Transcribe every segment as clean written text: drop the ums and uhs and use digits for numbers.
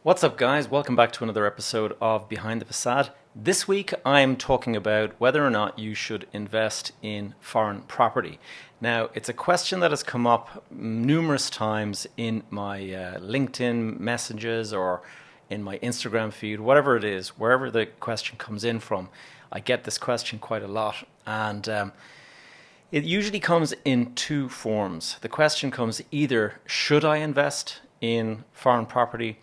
What's up, guys? Welcome back to another episode of Behind the Facade. This week I'm talking about whether or not you should invest in foreign property. Now, it's a question that has come up numerous times in my LinkedIn messages or in my Instagram feed, whatever it is, wherever the question comes in from. I get this question quite a lot, and it usually comes in two forms. The question comes either, should I invest in foreign property?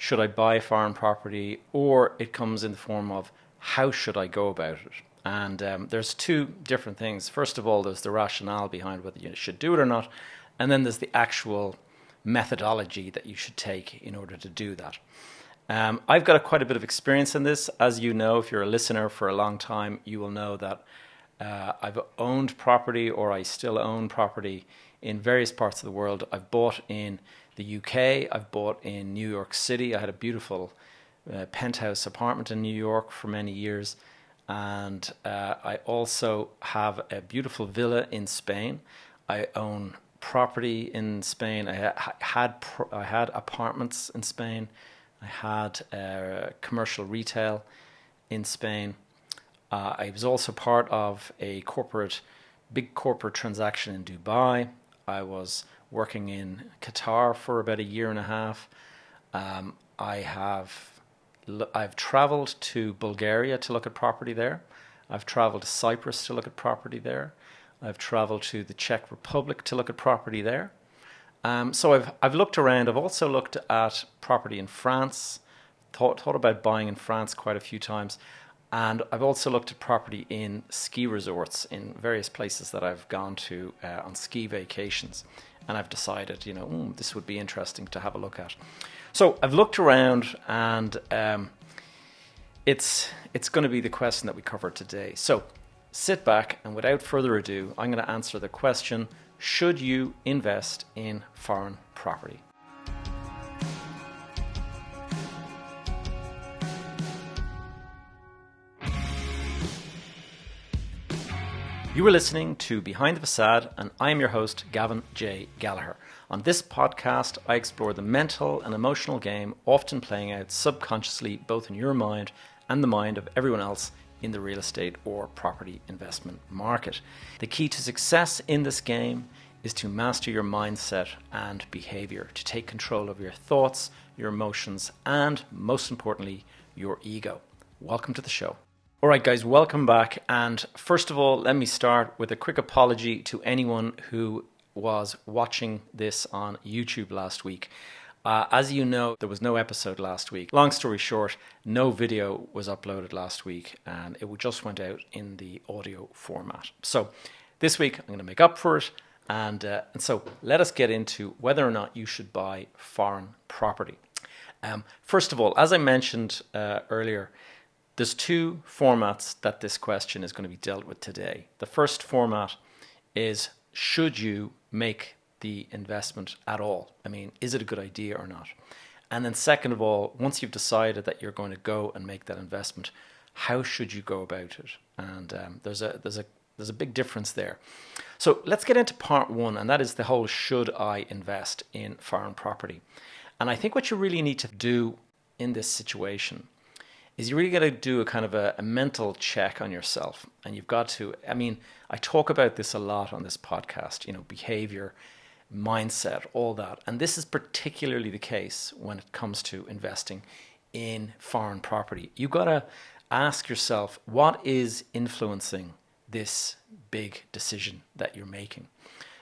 Should I buy foreign property? Or it comes in the form of, how should I go about it? And there's two different things. First of all, there's the rationale behind whether you should do it or not. And then there's the actual methodology that you should take in order to do that. I've got quite a bit of experience in this. As you know, if you're a listener for a long time, you will know that I've owned property, or I still own property in various parts of the world. I've bought in the UK, I've bought in New York City. I had a beautiful penthouse apartment in New York for many years. And I also have a beautiful villa in Spain. I own property in Spain. I had apartments in Spain. I had commercial retail in Spain. I was also part of a big corporate transaction in Dubai. I was working in Qatar for about a year and a half. I've traveled to Bulgaria to look at property there. I've traveled to Cyprus to look at property there. I've traveled to the Czech Republic to look at property there. So I've looked around. I've also looked at property in France. Thought about buying in France quite a few times. And I've also looked at property in ski resorts in various places that I've gone to on ski vacations. And I've decided, this would be interesting to have a look at. So I've looked around, and it's going to be the question that we cover today. So sit back, and without further ado, I'm going to answer the question, should you invest in foreign property? You are listening to Behind the Facade, and I am your host, Gavin J. Gallagher. On this podcast, I explore the mental and emotional game often playing out subconsciously both in your mind and the mind of everyone else in the real estate or property investment market. The key to success in this game is to master your mindset and behavior, to take control of your thoughts, your emotions, and most importantly, your ego. Welcome to the show. All right, guys, welcome back. And first of all, let me start with a quick apology to anyone who was watching this on YouTube last week. As you know, there was no episode last week. Long story short, no video was uploaded last week, and it just went out in the audio format. So this week, I'm going to make up for it. And so let us get into whether or not you should buy foreign property. First of all, as I mentioned earlier, there's two formats that this question is going to be dealt with today. The first format is, should you make the investment at all? I mean, is it a good idea or not? And then second of all, once you've decided that you're going to go and make that investment, how should you go about it? And there's a big difference there. So let's get into part one, and that is the whole should I invest in foreign property? And I think what you really need to do in this situation is you really got to do a kind of a mental check on yourself. And you've got to, I talk about this a lot on this podcast, behavior, mindset, all that. And this is particularly the case when it comes to investing in foreign property. You've got to ask yourself, what is influencing this big decision that you're making?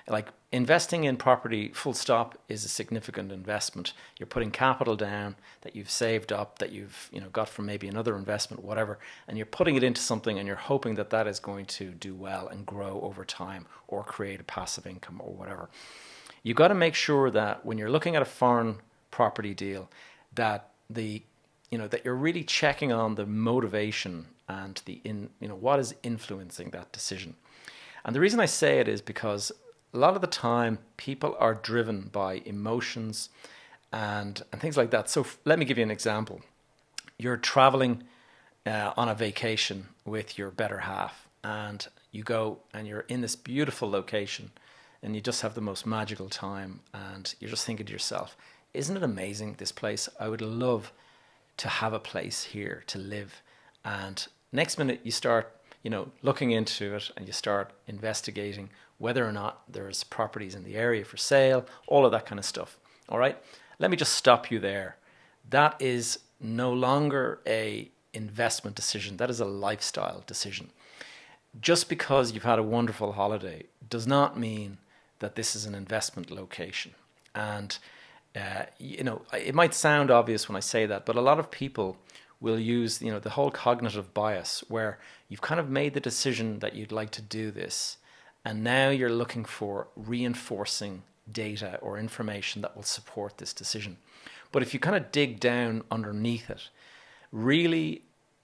Like, investing in property, full stop, is a significant investment. You're putting capital down that you've saved up, that you've got from maybe another investment, whatever, and you're putting it into something, and you're hoping that that is going to do well and grow over time or create a passive income or whatever. You've got to make sure that when you're looking at a foreign property deal, that that you're really checking on the motivation and what is influencing that decision. And the reason I say it is because a lot of the time, people are driven by emotions and things like that. So let me give you an example. You're traveling on a vacation with your better half, and you go and you're in this beautiful location, and you just have the most magical time, and you're just thinking to yourself, isn't it amazing, this place? I would love to have a place here to live. And next minute you start, looking into it, and you start investigating whether or not there's properties in the area for sale, all of that kind of stuff. All right. Let me just stop you there. That is no longer a investment decision. That is a lifestyle decision. Just because you've had a wonderful holiday does not mean that this is an investment location. And, it might sound obvious when I say that, but a lot of people will use, the whole cognitive bias where you've kind of made the decision that you'd like to do this. And now you're looking for reinforcing data or information that will support this decision. But if you kind of dig down underneath it, really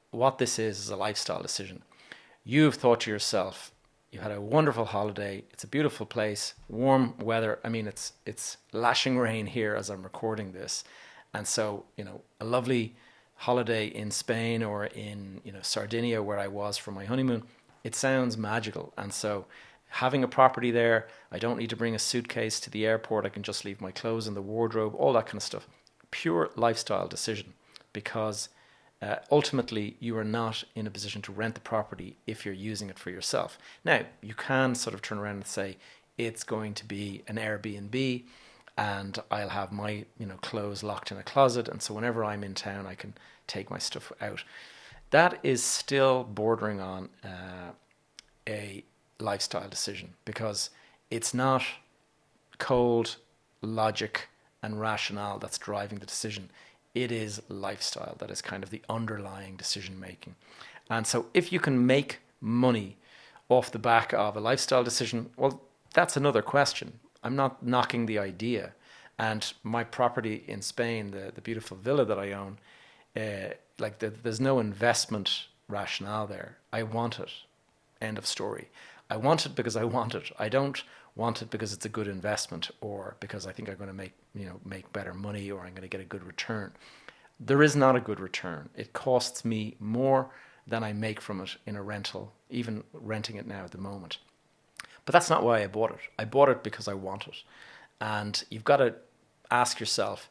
what this is a lifestyle decision. You've thought to yourself, you had a wonderful holiday. It's a beautiful place, warm weather. I mean, it's lashing rain here as I'm recording this. And so, a lovely holiday in Spain or in, Sardinia, where I was for my honeymoon, it sounds magical. And so having a property there, I don't need to bring a suitcase to the airport. I can just leave my clothes in the wardrobe, all that kind of stuff. Pure lifestyle decision, because ultimately you are not in a position to rent the property if you're using it for yourself. Now, you can sort of turn around and say it's going to be an Airbnb and I'll have my clothes locked in a closet, and so whenever I'm in town I can take my stuff out. That is still bordering on a lifestyle decision, because it's not cold logic and rationale that's driving the decision. It is lifestyle that is kind of the underlying decision making. And so if you can make money off the back of a lifestyle decision, well, that's another question. I'm not knocking the idea. And my property in Spain, the beautiful villa that I own, there's no investment rationale there. I want it. End of story. I want it because I want it. I don't want it because it's a good investment or because I think I'm going to make better money or I'm going to get a good return. There is not a good return. It costs me more than I make from it in a rental, even renting it now at the moment. But that's not why I bought it. I bought it because I want it. And you've got to ask yourself,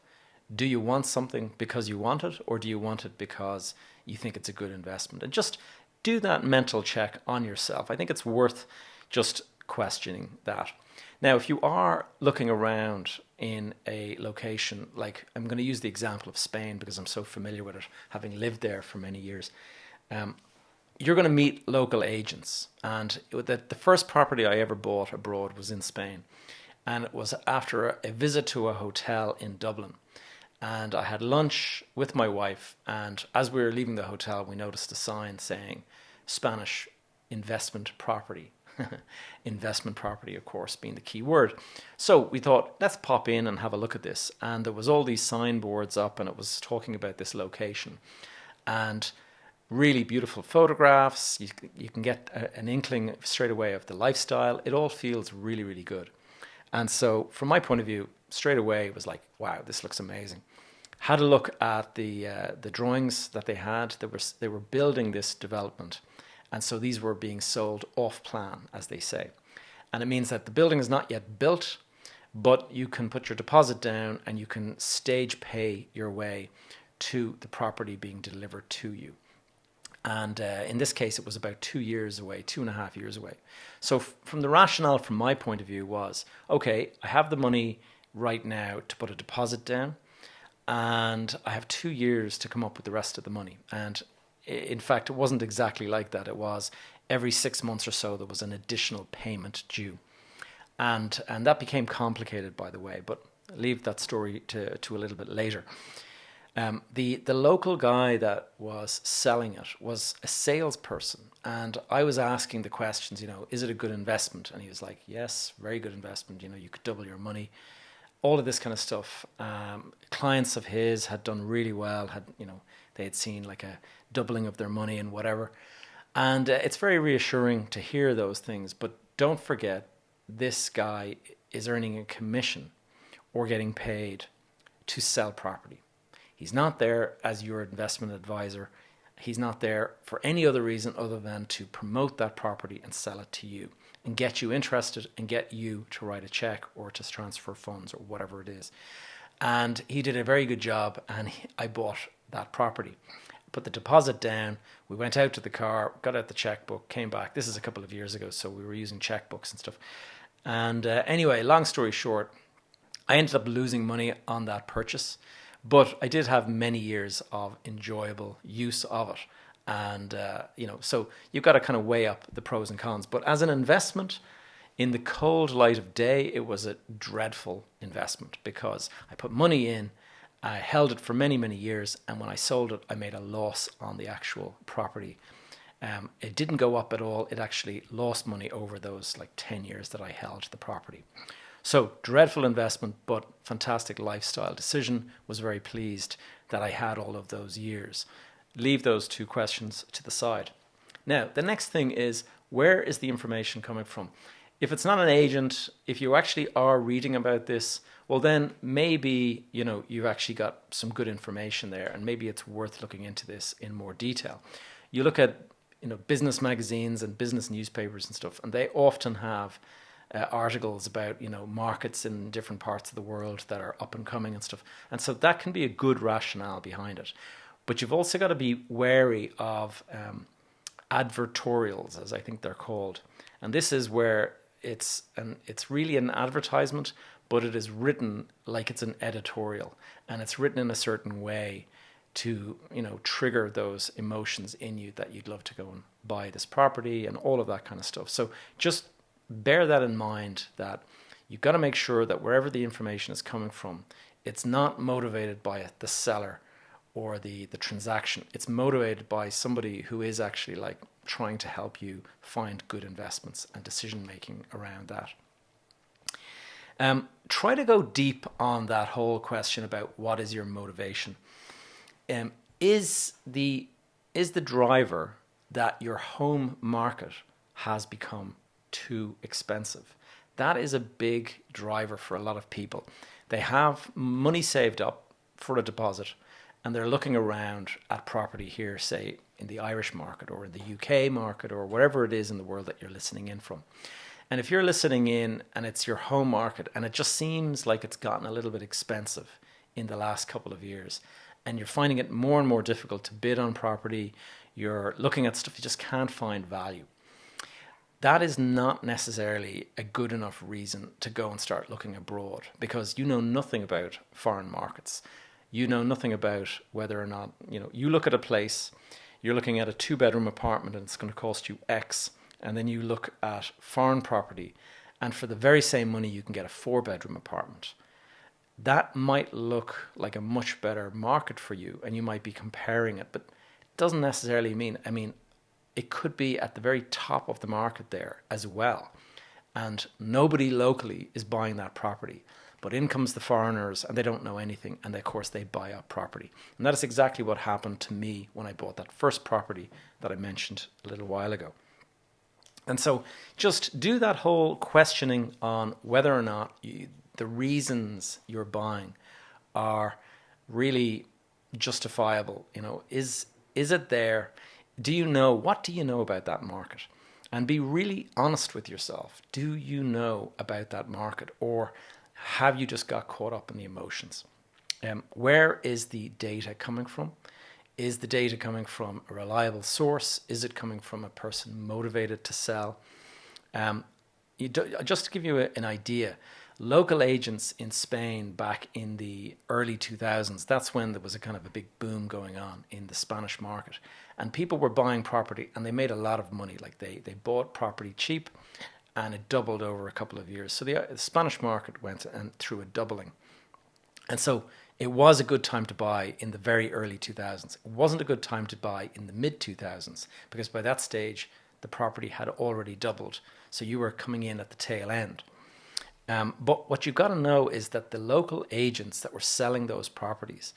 do you want something because you want it, or do you want it because you think it's a good investment? And just do that mental check on yourself. I think it's worth just questioning that. Now, if you are looking around in a location, like I'm going to use the example of Spain because I'm so familiar with it, having lived there for many years, you're going to meet local agents. And the first property I ever bought abroad was in Spain. And it was after a visit to a hotel in Dublin. And I had lunch with my wife. And as we were leaving the hotel, we noticed a sign saying Spanish investment property. Investment property, of course, being the key word. So we thought, let's pop in and have a look at this. And there was all these signboards up and it was talking about this location. And really beautiful photographs. You can get an inkling straight away of the lifestyle. It all feels really, really good. And so from my point of view, straight away it was like, wow, this looks amazing. Had a look at the drawings that they had. They were building this development. And so these were being sold off plan, as they say. And it means that the building is not yet built, but you can put your deposit down and you can stage pay your way to the property being delivered to you. And in this case, it was about 2 years away, 2.5 years away. So from the rationale, from my point of view, was, okay, I have the money right now to put a deposit down, and I have 2 years to come up with the rest of the money. And in fact, it wasn't exactly like that. It was every 6 months or so, there was an additional payment due. And that became complicated, by the way, but I'll leave that story to a little bit later. The local guy that was selling it was a salesperson, and I was asking the questions, is it a good investment? And he was like, yes, very good investment. You could double your money, all of this kind of stuff. Clients of his had done really well, they had seen like a doubling of their money and whatever. And it's very reassuring to hear those things, but don't forget, this guy is earning a commission or getting paid to sell property. He's not there as your investment advisor. He's not there for any other reason other than to promote that property and sell it to you and get you interested and get you to write a check or to transfer funds or whatever it is. And he did a very good job, and I bought that property. Put the deposit down. We went out to the car, got out the checkbook, came back. This is a couple of years ago, so we were using checkbooks and stuff. And anyway, long story short, I ended up losing money on that purchase, but I did have many years of enjoyable use of it. And, so you've got to kind of weigh up the pros and cons. But as an investment, in the cold light of day, it was a dreadful investment because I put money in, I held it for many, many years, and when I sold it, I made a loss on the actual property. It didn't go up at all. It actually lost money over those 10 years that I held the property. So dreadful investment, but fantastic lifestyle decision. Was very pleased that I had all of those years. Leave those two questions to the side. Now, the next thing is, where is the information coming from? If it's not an agent, if you actually are reading about this, well then maybe, you've actually got some good information there, and maybe it's worth looking into this in more detail. You look at, business magazines and business newspapers and stuff, and they often have articles about, markets in different parts of the world that are up and coming and stuff. And so that can be a good rationale behind it. But you've also got to be wary of advertorials, as I think they're called. And this is where it's really an advertisement, but it is written like it's an editorial, and it's written in a certain way to trigger those emotions in you that you'd love to go and buy this property and all of that kind of stuff. So just bear that in mind, that you've got to make sure that wherever the information is coming from, it's not motivated by the seller or the transaction. It's motivated by somebody who is actually trying to help you find good investments and decision making around that. Try to go deep on that whole question about what is your motivation. Is the driver that your home market has become too expensive? That is a big driver for a lot of people. They have money saved up for a deposit, and they're looking around at property here, say in the Irish market or in the UK market or wherever it is in the world that you're listening in from. And if you're listening in and it's your home market and it just seems like it's gotten a little bit expensive in the last couple of years, and you're finding it more and more difficult to bid on property, you're looking at stuff you just can't find value, that is not necessarily a good enough reason to go and start looking abroad, because you know nothing about foreign markets. You know nothing about whether or not, you look at a place, you're looking at a 2-bedroom apartment and it's going to cost you X. And then you look at foreign property, and for the very same money, you can get a 4-bedroom apartment. That might look like a much better market for you, and you might be comparing it, but it doesn't necessarily mean, it could be at the very top of the market there as well. And nobody locally is buying that property. But in comes the foreigners, and they don't know anything, and of course they buy up property. And that is exactly what happened to me when I bought that first property that I mentioned a little while ago. And so just do that whole questioning on whether or not the reasons you're buying are really justifiable. Is it there? What do you know about that market? And be really honest with yourself. Do you know about that market, or have you just got caught up in the emotions? Where is the data coming from? Is the data coming from a reliable source? Is it coming from a person motivated to sell? Just to give you an idea, local agents in Spain back in the early 2000s, that's when there was a kind of a big boom going on in the Spanish market. And people were buying property and they made a lot of money. They bought property cheap, and it doubled over a couple of years. So the Spanish market went through a doubling. And so it was a good time to buy in the very early 2000s. It wasn't a good time to buy in the mid 2000s, because by that stage, the property had already doubled. So you were coming in at the tail end. But what you've got to know is that the local agents that were selling those properties,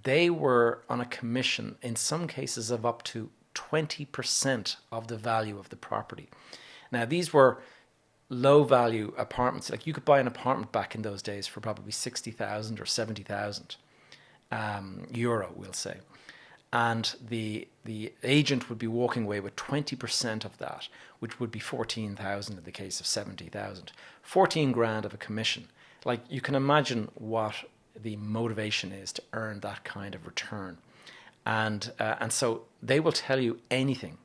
they were on a commission, in some cases of up to 20% of the value of the property. Now, these were low value apartments. You could buy an apartment back in those days for probably 60,000 or 70,000 euro, we'll say. And the agent would be walking away with 20% of that, which would be 14,000 in the case of 70,000. 14 grand of a commission. You can imagine what the motivation is to earn that kind of return. And so they will tell you anything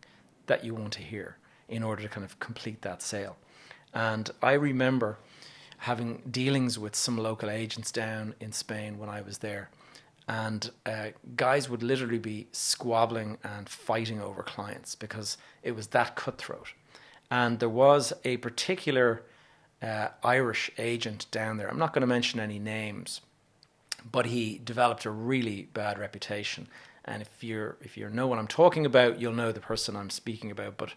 that you want to hear in order to kind of complete that sale. And I remember having dealings with some local agents down in Spain when I was there. And guys would literally be squabbling and fighting over clients because it was that cutthroat. And there was a particular Irish agent down there. I'm not going to mention any names, but he developed a really bad reputation. And if you know what I'm talking about, you'll know the person I'm speaking about. But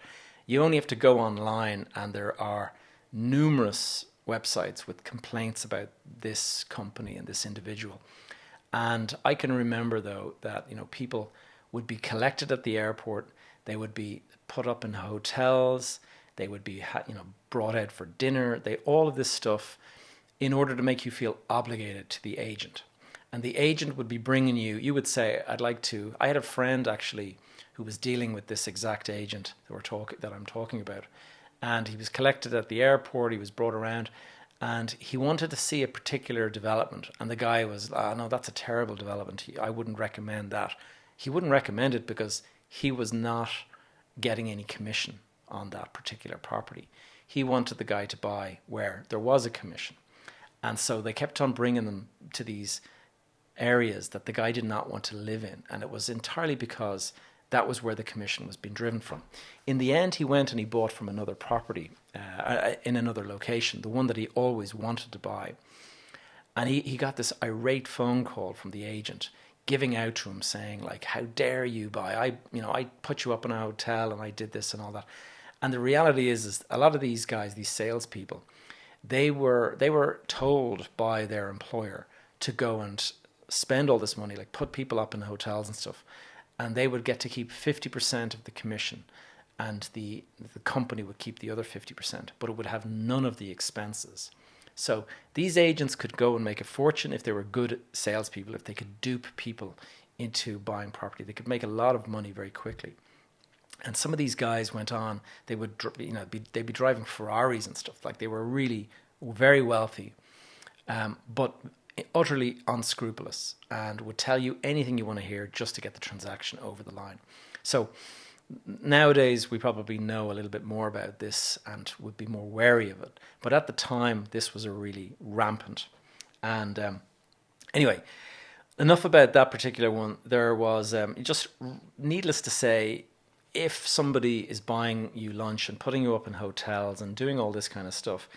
you only have to go online, and there are numerous websites with complaints about this company and this individual. And I can remember, though, that people would be collected at the airport. They would be put up in hotels. They would be brought out for dinner. All of this stuff in order to make you feel obligated to the agent. And the agent would be bringing you. You would say, "I'd like to." I had a friend actually who was dealing with this exact agent that I'm talking about, and he was collected at the airport. He was brought around, and he wanted to see a particular development. And the guy was, "No, that's a terrible development. I wouldn't recommend that." He wouldn't recommend it because he was not getting any commission on that particular property. He wanted the guy to buy where there was a commission. And so they kept on bringing them to these areas that the guy did not want to live in. And it was entirely because that was where the commission was being driven from. In the end, he went and he bought from another property in another location, the one that he always wanted to buy. And he got this irate phone call from the agent giving out to him saying, like, "How dare you buy? I put you up in a hotel and I did this and all that." And the reality is a lot of these guys, these salespeople, they were told by their employer to go and spend all this money, like put people up in hotels and stuff, and they would get to keep 50% of the commission, and the company would keep the other 50%, but it would have none of the expenses. So these agents could go and make a fortune if they were good salespeople, if they could dupe people into buying property. They could make a lot of money very quickly. And some of these guys went on, they'd be driving Ferraris and stuff. Like, they were really very wealthy, but utterly unscrupulous, and would tell you anything you want to hear just to get the transaction over the line. So nowadays we probably know a little bit more about this and would be more wary of it. But at the time, this was a really rampant. And anyway, enough about that particular one. There was, just needless to say, if somebody is buying you lunch and putting you up in hotels and doing all this kind of stuff,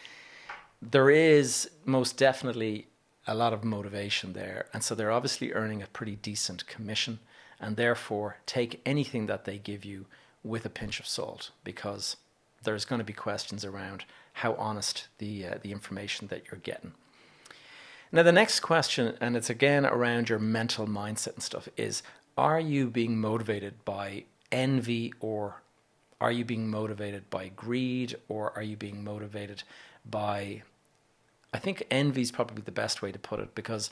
there is most definitely a lot of motivation there. And so they're obviously earning a pretty decent commission, and therefore take anything that they give you with a pinch of salt, because there's going to be questions around how honest the information that you're getting. Now, the next question, and it's again around your mental mindset and stuff, is, are you being motivated by envy, or are you being motivated by greed, or are you being motivated by, I think envy is probably the best way to put it, because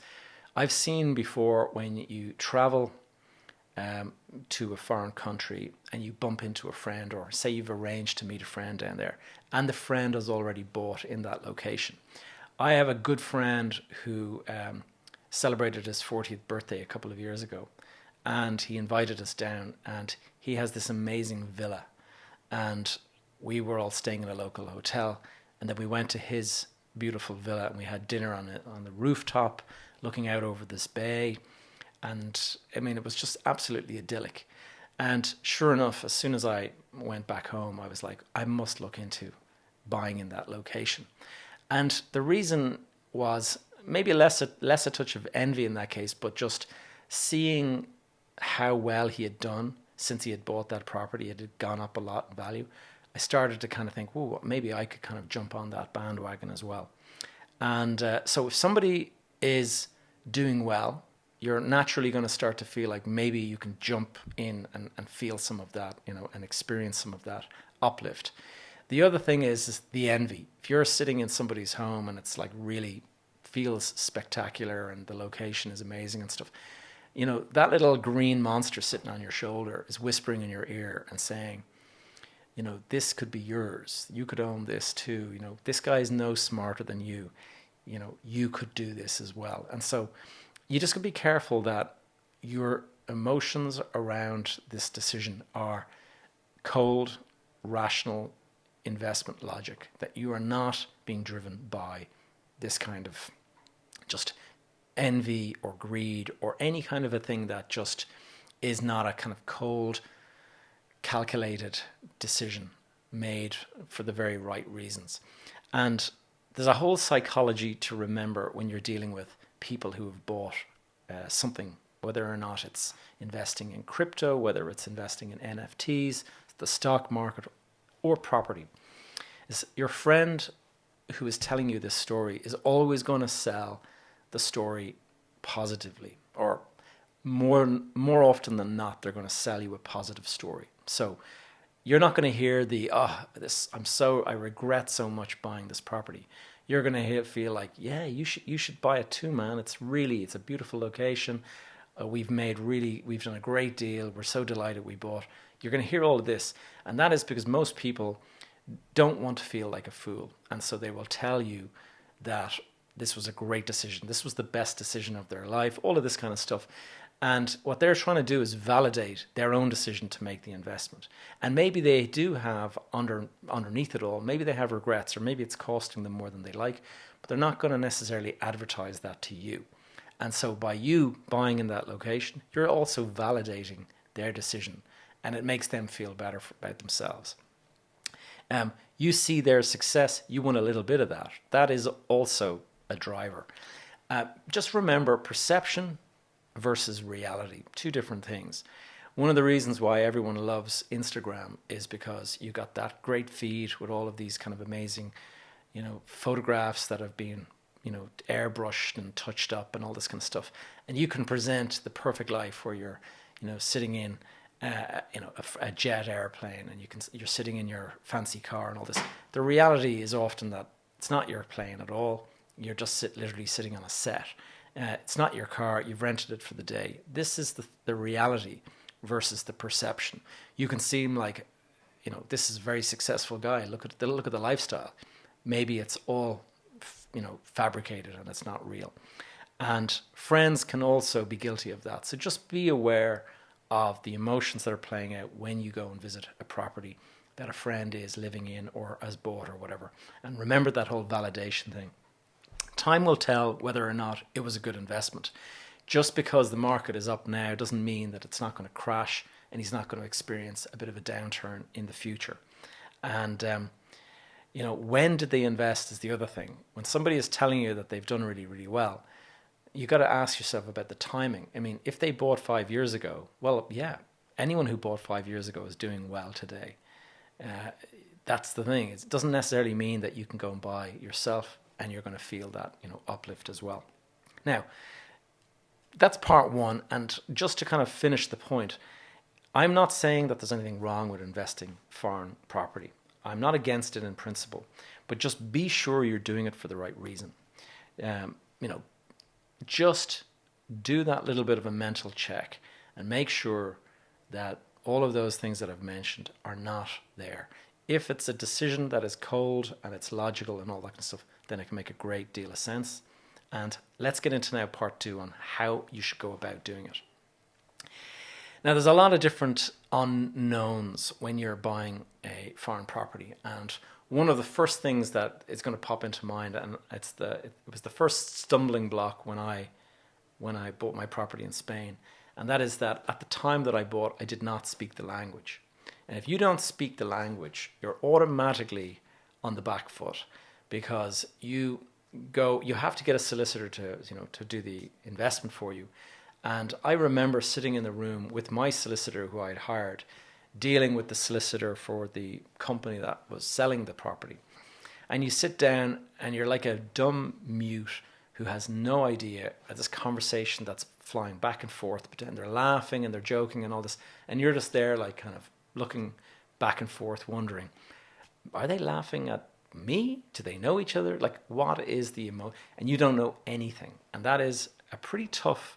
I've seen before when you travel to a foreign country and you bump into a friend, or say you've arranged to meet a friend down there and the friend has already bought in that location. I have a good friend who celebrated his 40th birthday a couple of years ago, and he invited us down, and he has this amazing villa, and we were all staying in a local hotel, and then we went to his beautiful villa and we had dinner on the rooftop looking out over this bay. And I mean, it was just absolutely idyllic. And sure enough, as soon as I went back home, I was like, I must look into buying in that location. And the reason was maybe less a touch of envy in that case, but just seeing how well he had done since he had bought that property. It had gone up a lot in value. I started to kind of think, whoa, maybe I could kind of jump on that bandwagon as well. And so if somebody is doing well, you're naturally going to start to feel like maybe you can jump in and feel some of that, and experience some of that uplift. The other thing is the envy. If you're sitting in somebody's home and it's like really feels spectacular and the location is amazing and stuff, that little green monster sitting on your shoulder is whispering in your ear and saying, this could be yours. You could own this too. This guy is no smarter than you. You could do this as well. And so you just got to be careful that your emotions around this decision are cold, rational investment logic, that you are not being driven by this kind of just envy or greed or any kind of a thing that just is not a kind of cold, calculated decision made for the very right reasons. And there's a whole psychology to remember when you're dealing with people who have bought something, whether or not it's investing in crypto, whether it's investing in NFTs, the stock market, or property. Is your friend who is telling you this story is always going to sell the story positively, or more often than not, they're going to sell you a positive story. So you're not going to hear I regret so much buying this property. You're going to feel like, yeah, you should buy it too, man. It's a beautiful location. We've done a great deal. We're so delighted we bought. You're going to hear all of this, and that is because most people don't want to feel like a fool, and so they will tell you that this was a great decision. This was the best decision of their life. All of this kind of stuff. And what they're trying to do is validate their own decision to make the investment. And maybe they do have underneath it all, maybe they have regrets, or maybe it's costing them more than they like, but they're not going to necessarily advertise that to you. And so by you buying in that location, you're also validating their decision, and it makes them feel better about themselves. You see their success, you want a little bit of that. That is also a driver. Just remember, perception versus reality, two different things. One of the reasons why everyone loves Instagram is because you got that great feed with all of these kind of amazing, photographs that have been, airbrushed and touched up and all this kind of stuff. And you can present the perfect life where you're, sitting in, a jet airplane, and you're sitting in your fancy car and all this. The reality is often that it's not your plane at all. You're just literally sitting on a set. It's not your car. You've rented it for the day. This is the reality versus the perception. You can seem like, this is a very successful guy. Look at the lifestyle. Maybe it's all, fabricated and it's not real. And friends can also be guilty of that. So just be aware of the emotions that are playing out when you go and visit a property that a friend is living in or has bought or whatever. And remember that whole validation thing. Time will tell whether or not it was a good investment. Just because the market is up now doesn't mean that it's not going to crash and he's not going to experience a bit of a downturn in the future. And, when did they invest is the other thing. When somebody is telling you that they've done really, really well, you got to ask yourself about the timing. I mean, if they bought 5 years ago, well, yeah, anyone who bought 5 years ago is doing well today. That's the thing. It doesn't necessarily mean that you can go and buy yourself and you're going to feel that, uplift as well. Now, that's part one. And just to kind of finish the point, I'm not saying that there's anything wrong with investing foreign property. I'm not against it in principle, but just be sure you're doing it for the right reason. Just do that little bit of a mental check and make sure that all of those things that I've mentioned are not there. If it's a decision that is cold and it's logical and all that kind of stuff, then it can make a great deal of sense. And let's get into now part two on how you should go about doing it. Now, there's a lot of different unknowns when you're buying a foreign property. And one of the first things that is going to pop into mind, and it was the first stumbling block when I bought my property in Spain, and that is that at the time that I bought, I did not speak the language. And if you don't speak the language, you're automatically on the back foot, because you have to get a solicitor to do the investment for you. And I remember sitting in the room with my solicitor who I had hired, dealing with the solicitor for the company that was selling the property. And you sit down and you're like a dumb mute who has no idea of this conversation that's flying back and forth, but then they're laughing and they're joking and all this, and you're just there like kind of looking back and forth wondering, are they laughing at me? Do they know each other? Like, what is the emotion? And you don't know anything. And that is a pretty tough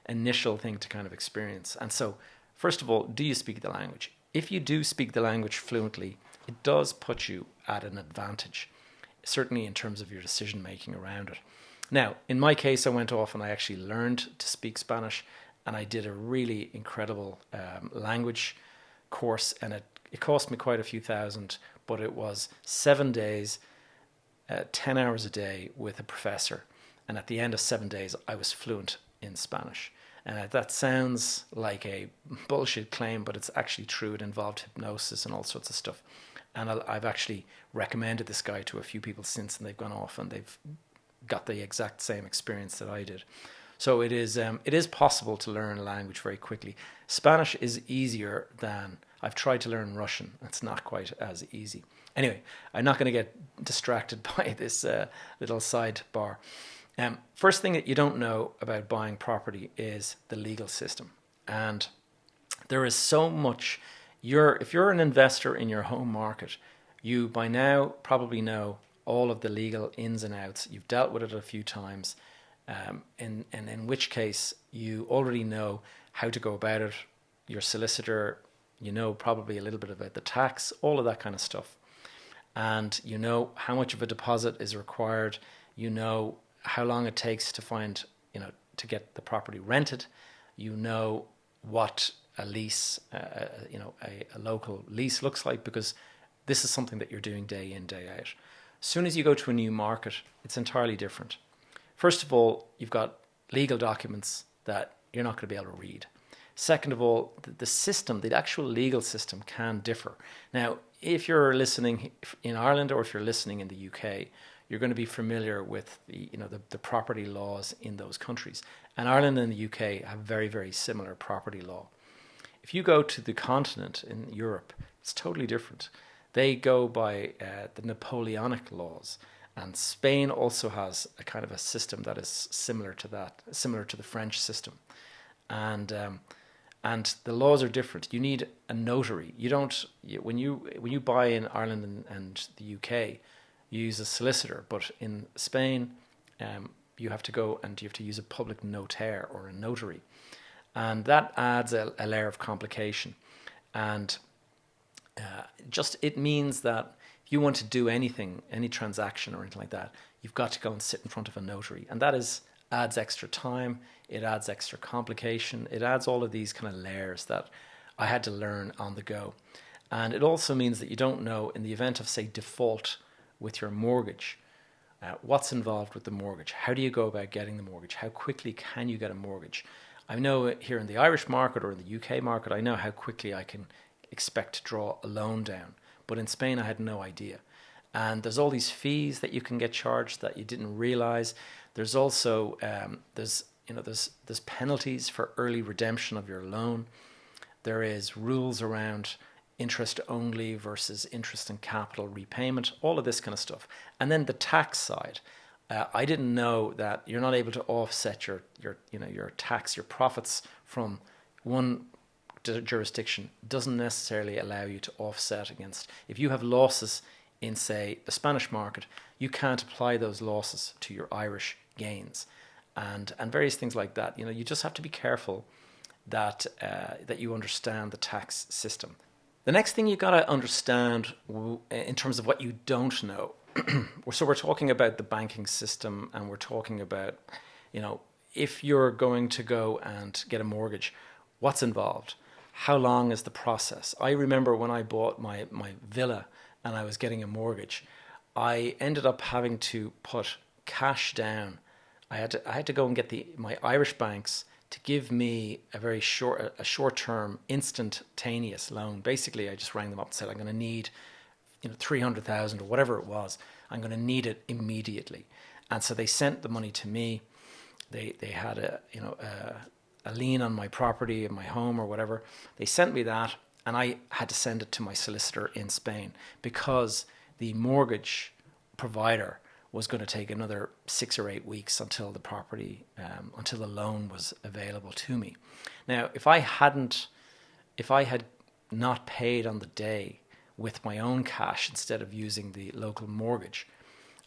initial thing to kind of experience. And so, first of all, do you speak the language? If you do speak the language fluently, it does put you at an advantage, certainly in terms of your decision making around it. Now, in my case, I went off and I actually learned to speak Spanish, and I did a really incredible language course, and it cost me quite a few thousand, but it was 7 days, 10 hours a day with a professor. And at the end of 7 days, I was fluent in Spanish. And that sounds like a bullshit claim, but it's actually true. It involved hypnosis and all sorts of stuff. And I've actually recommended this guy to a few people since, and they've gone off and they've got the exact same experience that I did. So it is possible to learn a language very quickly. Spanish is easier than, I've tried to learn Russian. It's not quite as easy. Anyway, I'm not going to get distracted by this little sidebar. First thing that you don't know about buying property is the legal system. And there is so much. If you're an investor in your home market, you by now probably know all of the legal ins and outs. You've dealt with it a few times. And in which case you already know how to go about it. Your solicitor, you know probably a little bit about the tax, all of that kind of stuff. And you know how much of a deposit is required. You know how long it takes to find, to get the property rented. You know what a lease, a local lease looks like, because this is something that you're doing day in, day out. As soon as you go to a new market, it's entirely different. First of all, you've got legal documents that you're not going to be able to read. Second of all, the system, the actual legal system can differ. Now, if you're listening in Ireland or if you're listening in the UK, you're going to be familiar with the property laws in those countries. And Ireland and the UK have very, very similar property law. If you go to the continent in Europe, it's totally different. They go by the Napoleonic laws. And Spain also has a kind of a system that is similar to that, similar to the French system. And the laws are different. You need a notary. When you buy in Ireland and the UK, you use a solicitor. But in Spain, you have to go and you have to use a public notaire or a notary. And that adds a layer of complication. And it means that if you want to do anything, any transaction or anything like that, you've got to go and sit in front of a notary. And that adds extra time, it adds extra complication, it adds all of these kind of layers that I had to learn on the go. And it also means that you don't know, in the event of, say, default with your mortgage, what's involved with the mortgage. How do you go about getting the mortgage? How quickly can you get a mortgage? I know here in the Irish market or in the UK market, I know how quickly I can expect to draw a loan down. But in Spain, I had no idea. And there's all these fees that you can get charged that you didn't realize. There's also there's penalties for early redemption of your loan. There is rules around interest only versus interest and capital repayment. All of this kind of stuff. And then the tax side. I didn't know that you're not able to offset your tax, your profits from one jurisdiction doesn't necessarily allow you to offset against. If you have losses in, say, the Spanish market, you can't apply those losses to your Irish gains, and various things like that. You just have to be careful that you understand the tax system. The next thing you got to understand in terms of what you don't know. So we're talking about the banking system, and we're talking about, if you're going to go and get a mortgage, what's involved? How long is the process? I remember when I bought my villa and I was getting a mortgage, I ended up having to put cash down. I had to go and get my Irish banks to give me a short-term, instantaneous loan. Basically, I just rang them up and said, I'm going to need 300,000 or whatever it was. I'm going to need it immediately. And so they sent the money to me. They had a lien on my property, in my home or whatever. They sent me that, and I had to send it to my solicitor in Spain because the mortgage provider was going to take another 6 or 8 weeks until the property, until the loan was available to me. Now, if I had not paid on the day with my own cash instead of using the local mortgage,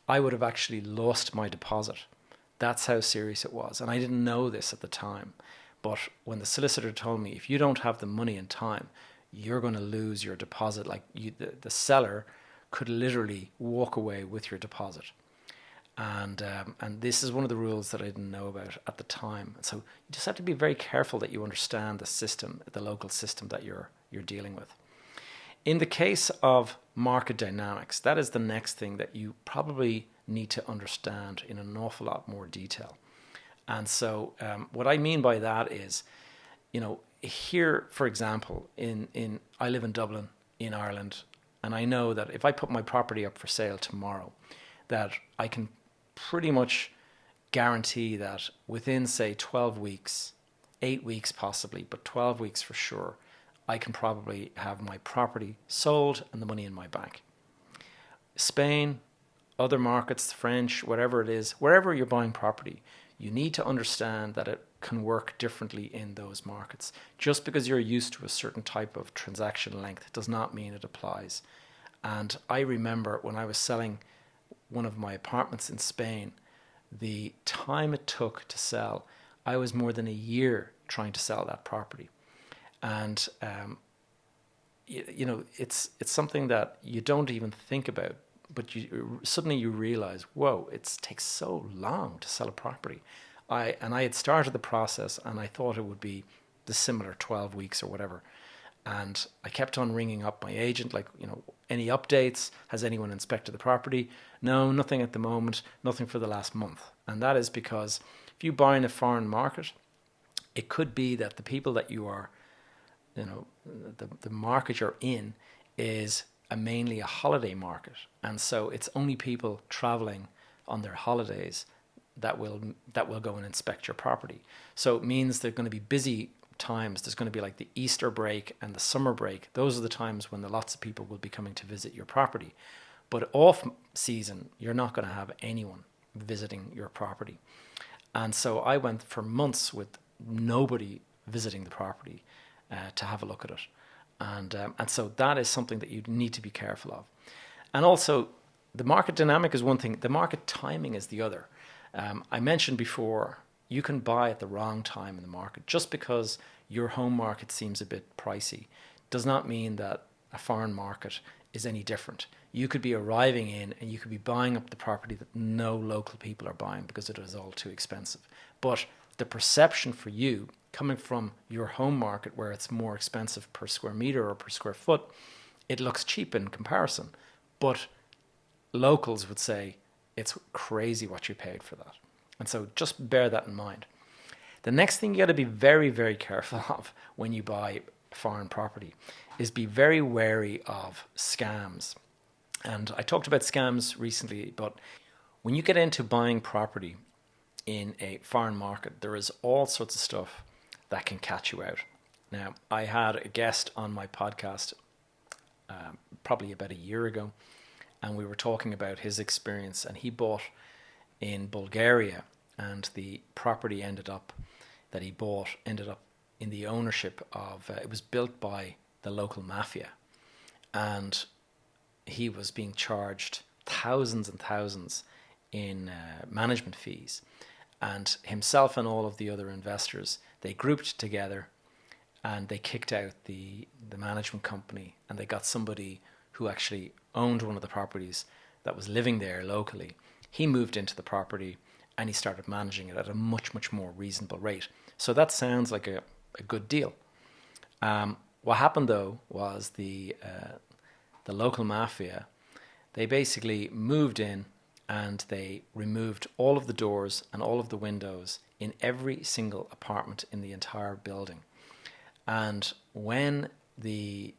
I would have actually lost my deposit. That's how serious it was. And I didn't know this at the time. But when the solicitor told me, if you don't have the money in time, you're going to lose your deposit. The seller could literally walk away with your deposit. And this is one of the rules that I didn't know about at the time. So you just have to be very careful that you understand the system, the local system that you're dealing with. In the case of market dynamics, that is the next thing that you probably need to understand in an awful lot more detail. And so what I mean by that is, here, for example, I live in Dublin, in Ireland, and I know that if I put my property up for sale tomorrow, that I can pretty much guarantee that within, say, 12 weeks, 8 weeks possibly, but 12 weeks for sure, I can probably have my property sold and the money in my bank. Spain, other markets, French, whatever it is, wherever you're buying property, you need to understand that it can work differently in those markets. Just because you're used to a certain type of transaction length does not mean it applies. And I remember when I was selling one of my apartments in Spain, the time it took to sell, I was more than a year trying to sell that property. And it's something that you don't even think about, but suddenly you realize, whoa, it takes so long to sell a property. I had started the process, and I thought it would be the similar 12 weeks or whatever. And I kept on ringing up my agent, any updates? Has anyone inspected the property? No, nothing at the moment, nothing for the last month. And that is because if you buy in a foreign market, it could be that the people that you are, the market you're in is mainly a holiday market. And so it's only people traveling on their holidays that will go and inspect your property. So it means they're going to be busy times. There's going to be like the Easter break and the summer break. Those are the times when lots of people will be coming to visit your property. But off season, you're not going to have anyone visiting your property. And so I went for months with nobody visiting the property to have a look at it. And so that is something that you need to be careful of. And also, the market dynamic is one thing. The market timing is the other. I mentioned before, you can buy at the wrong time in the market. Just because your home market seems a bit pricey does not mean that a foreign market is any different. You could be arriving in and you could be buying up the property that no local people are buying because it is all too expensive. But the perception for you coming from your home market, where it's more expensive per square meter or per square foot, it looks cheap in comparison. But locals would say it's crazy what you paid for that. And so just bear that in mind. The next thing you got to be very, very careful of when you buy foreign property is be very wary of scams. And I talked about scams recently, but when you get into buying property in a foreign market, there is all sorts of stuff that can catch you out. Now, I had a guest on my podcast probably about a year ago, and we were talking about his experience, and he bought in Bulgaria, and the property that he bought ended up in the ownership of, it was built by the local mafia, and he was being charged thousands and thousands in management fees. And himself and all of the other investors, they grouped together and they kicked out the management company, and they got somebody who actually owned one of the properties that was living there locally. He moved into the property and he started managing it at a much, much more reasonable rate. So that sounds like a good deal. What happened though was the local mafia, they basically moved in and they removed all of the doors and all of the windows in every single apartment in the entire building. And when the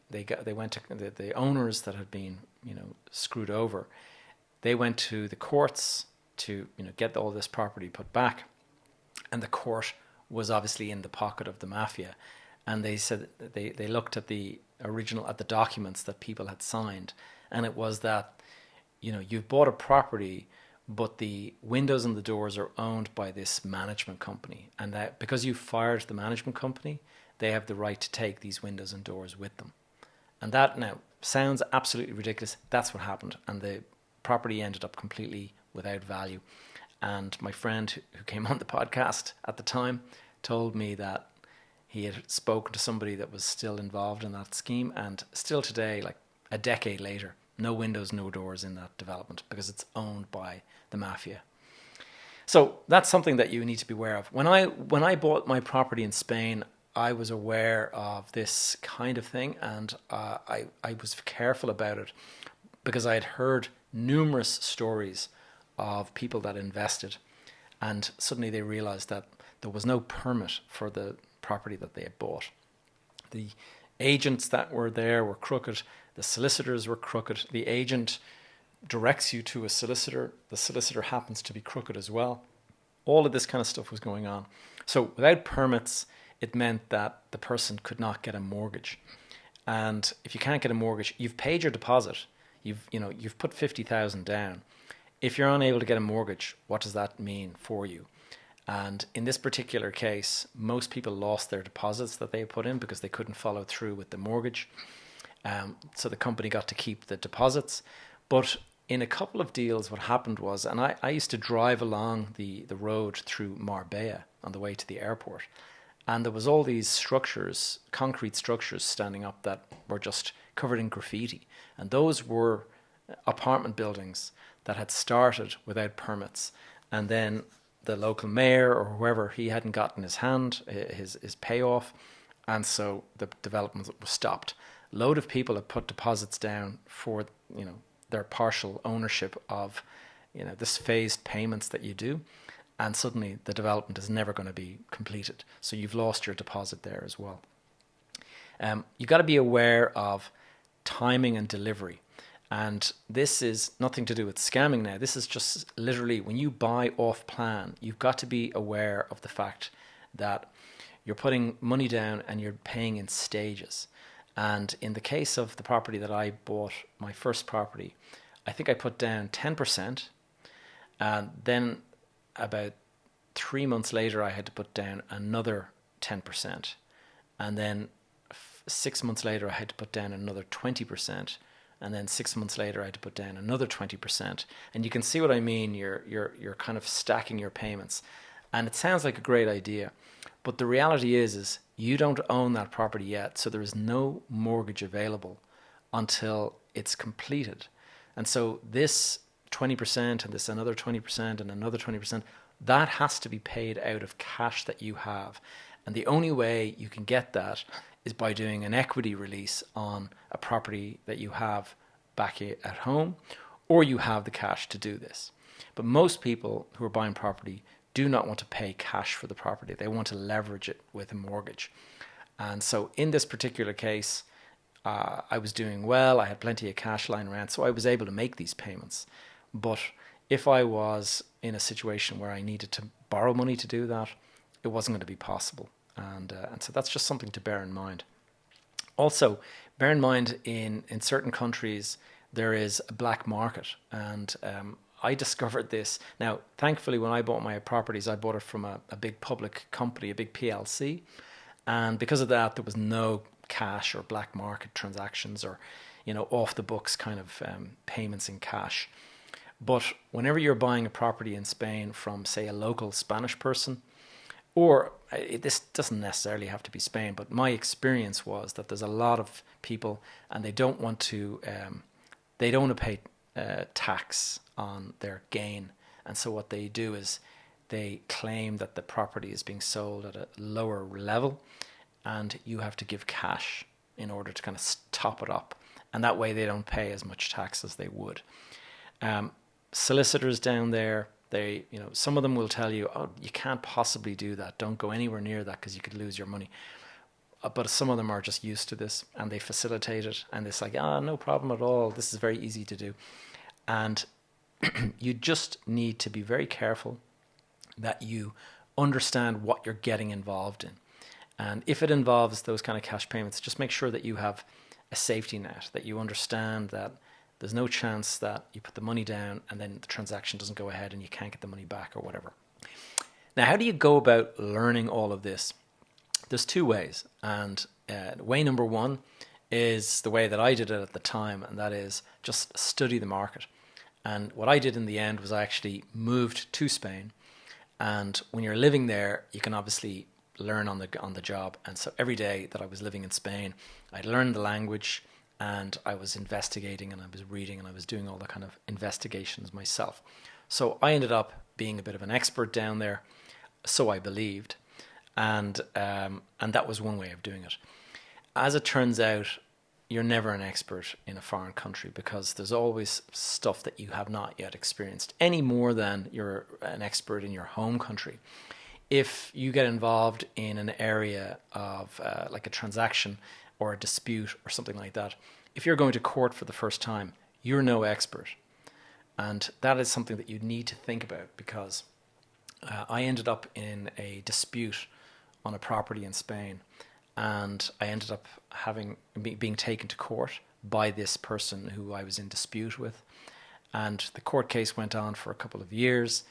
owners that had been screwed over, they went to the courts to get all this property put back, and the court was obviously in the pocket of the mafia. And they said they looked at the documents that people had signed, and it was that you've bought a property, but the windows and the doors are owned by this management company, and that because you fired the management company, they have the right to take these windows and doors with them. And that now sounds absolutely ridiculous. That's what happened, and the property ended up completely without value. And my friend who came on the podcast at the time told me that he had spoken to somebody that was still involved in that scheme, and still today, like a decade later, no windows, no doors in that development because it's owned by the mafia. So that's something that you need to be aware of. When I bought my property in Spain, I was aware of this kind of thing, and I was careful about it because I had heard numerous stories of people that invested, and suddenly they realized that there was no permit for the property that they had bought. The agents that were there were crooked. The solicitors were crooked. The agent directs you to a solicitor. The solicitor happens to be crooked as well. All of this kind of stuff was going on. So without permits, it meant that the person could not get a mortgage. And if you can't get a mortgage, you've paid your deposit. You've put 50,000 down. If you're unable to get a mortgage, what does that mean for you? And in this particular case, most people lost their deposits that they put in because they couldn't follow through with the mortgage. So the company got to keep the deposits. But in a couple of deals, what happened was, and I used to drive along the road through Marbella on the way to the airport. And there was all these structures, concrete structures standing up that were just covered in graffiti. And those were apartment buildings that had started without permits. And then the local mayor or whoever, he hadn't gotten his payoff. And so the development was stopped. A load of people had put deposits down for, their partial ownership of, this phased payments that you do. And suddenly the development is never going to be completed. So you've lost your deposit there as well. You've got to be aware of timing and delivery. And this is nothing to do with scamming now. This is just literally when you buy off plan, you've got to be aware of the fact that you're putting money down and you're paying in stages. And in the case of the property that I bought, my first property, I think I put down 10%. And then about 3 months later, I had to put down another 10%. And then 6 months later, I had to put down another 20%. And then 6 months later, I had to put down another 20%. And you can see what I mean. You're kind of stacking your payments. And it sounds like a great idea. But the reality is you don't own that property yet. So there is no mortgage available until it's completed. And so this 20% and this another 20% and another 20%, that has to be paid out of cash that you have. And the only way you can get that is by doing an equity release on a property that you have back at home, or you have the cash to do this. But most people who are buying property do not want to pay cash for the property. They want to leverage it with a mortgage. And so in this particular case, I was doing well. I had plenty of cash lying around, so I was able to make these payments. But if I was in a situation where I needed to borrow money to do that, it wasn't going to be possible. And so that's just something to bear in mind. Also, bear in mind in certain countries, there is a black market. And I discovered this. Now, thankfully, when I bought my properties, I bought it from a big public company, a big PLC. And because of that, there was no cash or black market transactions or, off the books kind of payments in cash. But whenever you're buying a property in Spain from, say, a local Spanish person, or this doesn't necessarily have to be Spain, but my experience was that there's a lot of people and they don't want to pay tax on their gain. And so what they do is they claim that the property is being sold at a lower level and you have to give cash in order to kind of top it up. And that way they don't pay as much tax as they would. Solicitors down there, some of them will tell you, oh, you can't possibly do that. Don't go anywhere near that because you could lose your money. But some of them are just used to this and they facilitate it. And it's like, no problem at all. This is very easy to do. And you just need to be very careful that you understand what you're getting involved in. And if it involves those kind of cash payments, just make sure that you have a safety net, that you understand that there's no chance that you put the money down and then the transaction doesn't go ahead and you can't get the money back or whatever. Now, how do you go about learning all of this? There's two ways. And way number one is the way that I did it at the time, and that is just study the market. And what I did in the end was I actually moved to Spain. And when you're living there, you can obviously learn on the job. And so every day that I was living in Spain, I learned the language and I was investigating and I was reading and I was doing all the kind of investigations myself. So I ended up being a bit of an expert down there. So I believed. And that was one way of doing it. As it turns out, you're never an expert in a foreign country because there's always stuff that you have not yet experienced, any more than you're an expert in your home country. If you get involved in an area of like a transaction or a dispute or something like that, if you're going to court for the first time, you're no expert. And that is something that you need to think about, because I ended up in a dispute on a property in Spain, and I ended up being taken to court by this person who I was in dispute with. And the court case went on for a couple of years,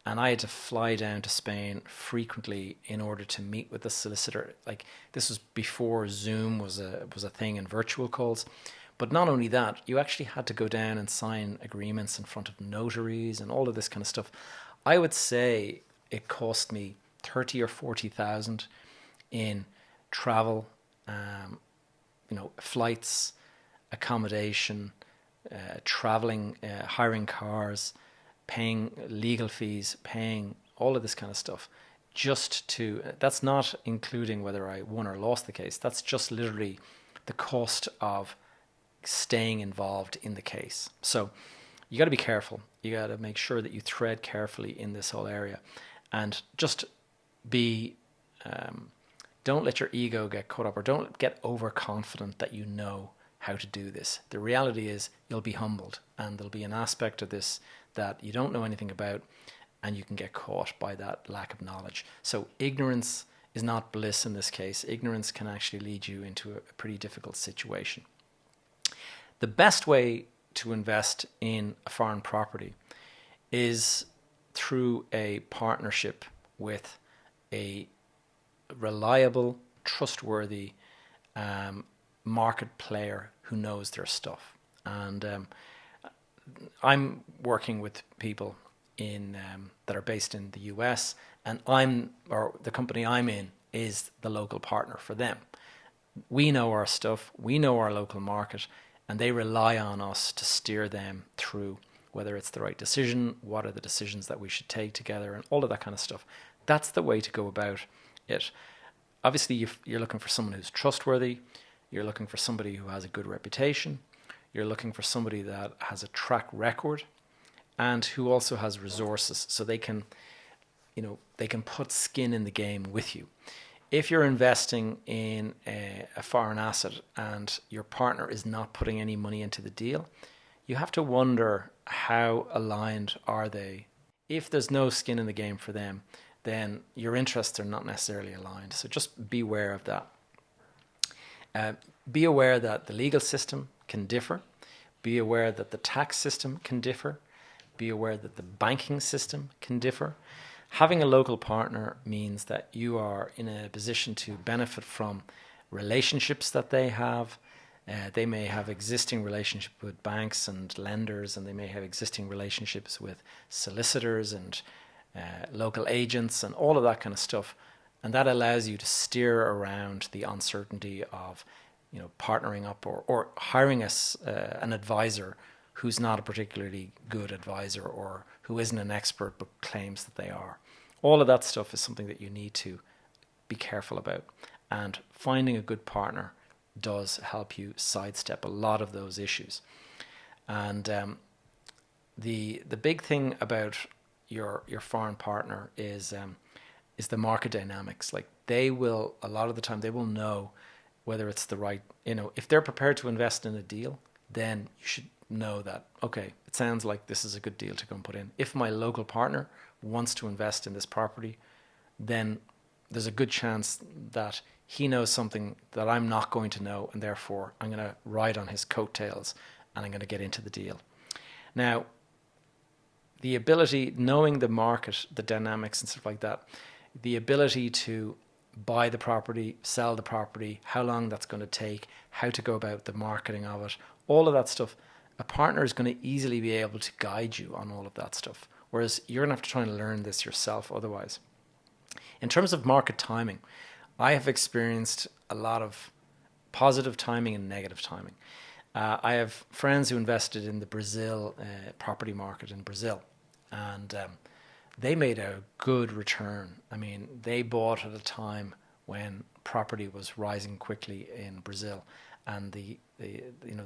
and I had to fly down to Spain frequently in order to meet with the solicitor. Like, this was before Zoom was a thing, and virtual calls. But not only that, you actually had to go down and sign agreements in front of notaries and all of this kind of stuff. I would say it cost me 30 or 40,000 in travel, flights, accommodation, traveling, hiring cars, paying legal fees, paying all of this kind of stuff. That's not including whether I won or lost the case. That's just literally the cost of staying involved in the case. So you got to be careful. You got to make sure that you tread carefully in this whole area, and just don't let your ego get caught up, or don't get overconfident that you know how to do this. The reality is you'll be humbled, and there'll be an aspect of this that you don't know anything about, and you can get caught by that lack of knowledge. So ignorance is not bliss in this case. Ignorance can actually lead you into a pretty difficult situation. The best way to invest in a foreign property is through a partnership with a reliable, trustworthy market player who knows their stuff. And I'm working with people that are based in the US, and the company I'm in is the local partner for them. We know our stuff, we know our local market, and they rely on us to steer them through whether it's the right decision, what are the decisions that we should take together, and all of that kind of stuff. That's the way to go about it. Obviously, you're looking for someone who's trustworthy. You're looking for somebody who has a good reputation. You're looking for somebody that has a track record and who also has resources, so they can put skin in the game with you. If you're investing in a foreign asset and your partner is not putting any money into the deal, you have to wonder, how aligned are they? If there's no skin in the game for them, then your interests are not necessarily aligned. So just be aware of that. Be aware that the legal system can differ. Be aware that the tax system can differ. Be aware that the banking system can differ. Having a local partner means that you are in a position to benefit from relationships that they have. They may have existing relationships with banks and lenders, and they may have existing relationships with solicitors and local agents and all of that kind of stuff. And that allows you to steer around the uncertainty of partnering up or hiring an advisor who's not a particularly good advisor, or who isn't an expert but claims that they are. All of that stuff is something that you need to be careful about. And finding a good partner does help you sidestep a lot of those issues. And the big thing about your foreign partner is the market dynamics. Like, a lot of the time they will know whether it's the right, if they're prepared to invest in a deal, then you should know that, okay, it sounds like this is a good deal to go and put in. If my local partner wants to invest in this property, then there's a good chance that he knows something that I'm not going to know, and therefore I'm going to ride on his coattails and I'm going to get into the deal. Now, the ability, knowing the market, the dynamics and stuff like that, the ability to buy the property, sell the property, how long that's going to take, how to go about the marketing of it, all of that stuff, a partner is going to easily be able to guide you on all of that stuff. Whereas you're going to have to try and learn this yourself otherwise. In terms of market timing, I have experienced a lot of positive timing and negative timing. I have friends who invested in the Brazil property market in Brazil, and they made a good return. I mean, they bought at a time when property was rising quickly in Brazil, and the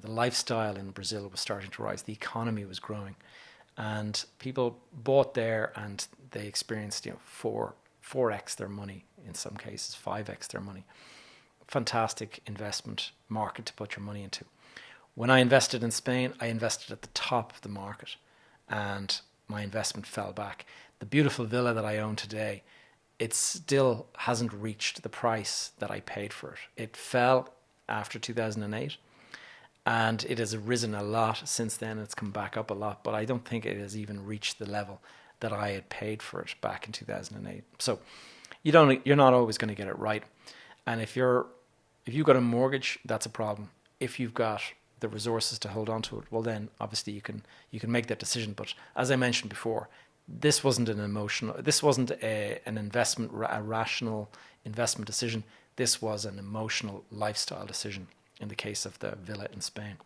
lifestyle in Brazil was starting to rise. The economy was growing, and people bought there, and they experienced four x their money, in some cases 5x their money. Fantastic investment market to put your money into. When I invested in Spain, I invested at the top of the market, and my investment fell back. The beautiful villa that I own today, it still hasn't reached the price that I paid for it. It fell after 2008, and it has risen a lot since then. It's come back up a lot, but I don't think it has even reached the level that I had paid for it back in 2008. So you're not always going to get it right. And if you've got a mortgage, that's a problem. If you've got the resources to hold on to it, well, then obviously you can make that decision. But as I mentioned before, this wasn't an a rational investment decision. This was an emotional lifestyle decision in the case of the villa in Spain.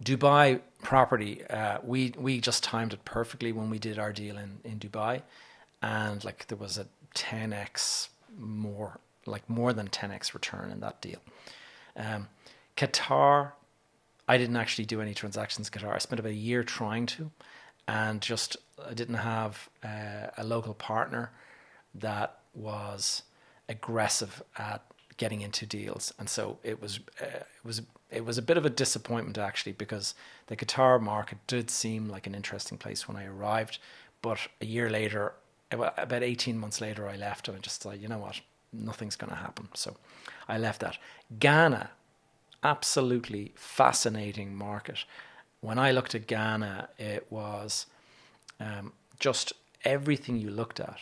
Dubai property, we just timed it perfectly when we did our deal in Dubai, and like there was a 10x more than 10x return in that deal. Qatar, I didn't actually do any transactions in Qatar. I spent about a year trying to, and just I didn't have a local partner that was aggressive at getting into deals, and so it was a bit of a disappointment actually, because the Qatar market did seem like an interesting place when I arrived, but a year later, about 18 months later, I left, and I just thought, you know what, nothing's going to happen, so I left that. Ghana, absolutely fascinating market. When I looked at Ghana, it was just everything you looked at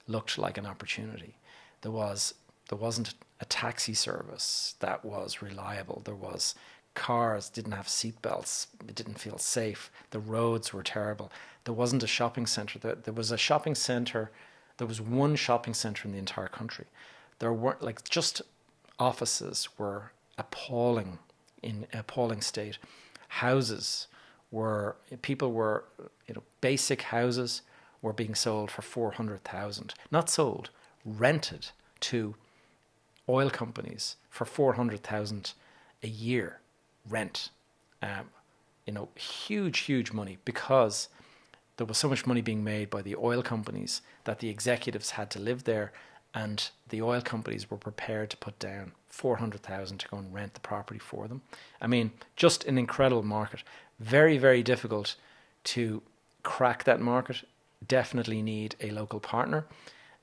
looked like an opportunity. There wasn't a taxi service that was reliable. There was cars didn't have seatbelts. It didn't feel safe. The roads were terrible. There wasn't a shopping center. There was a shopping center. There was one shopping center in the entire country. There weren't, like, just offices were appalling, in appalling state. Houses were, people were, basic houses were being sold for 400,000. Not sold, rented to oil companies for 400,000 a year rent. Huge money, because there was so much money being made by the oil companies that the executives had to live there, and the oil companies were prepared to put down 400,000 to go and rent the property for them. I mean, just an incredible market. Very, very difficult to crack that market. Definitely need a local partner,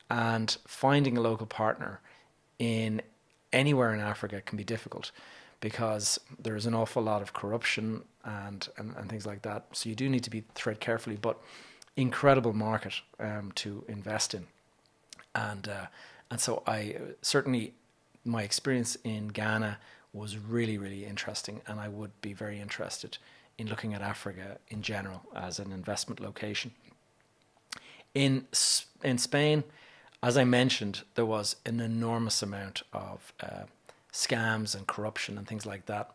and finding a local partner in anywhere in Africa can be difficult, because there is an awful lot of corruption and things like that. So you do need to be tread carefully, but incredible market to invest in. And so I certainly, my experience in Ghana was really, really interesting, and I would be very interested in looking at Africa in general as an investment location. In Spain, as I mentioned, there was an enormous amount of scams and corruption and things like that.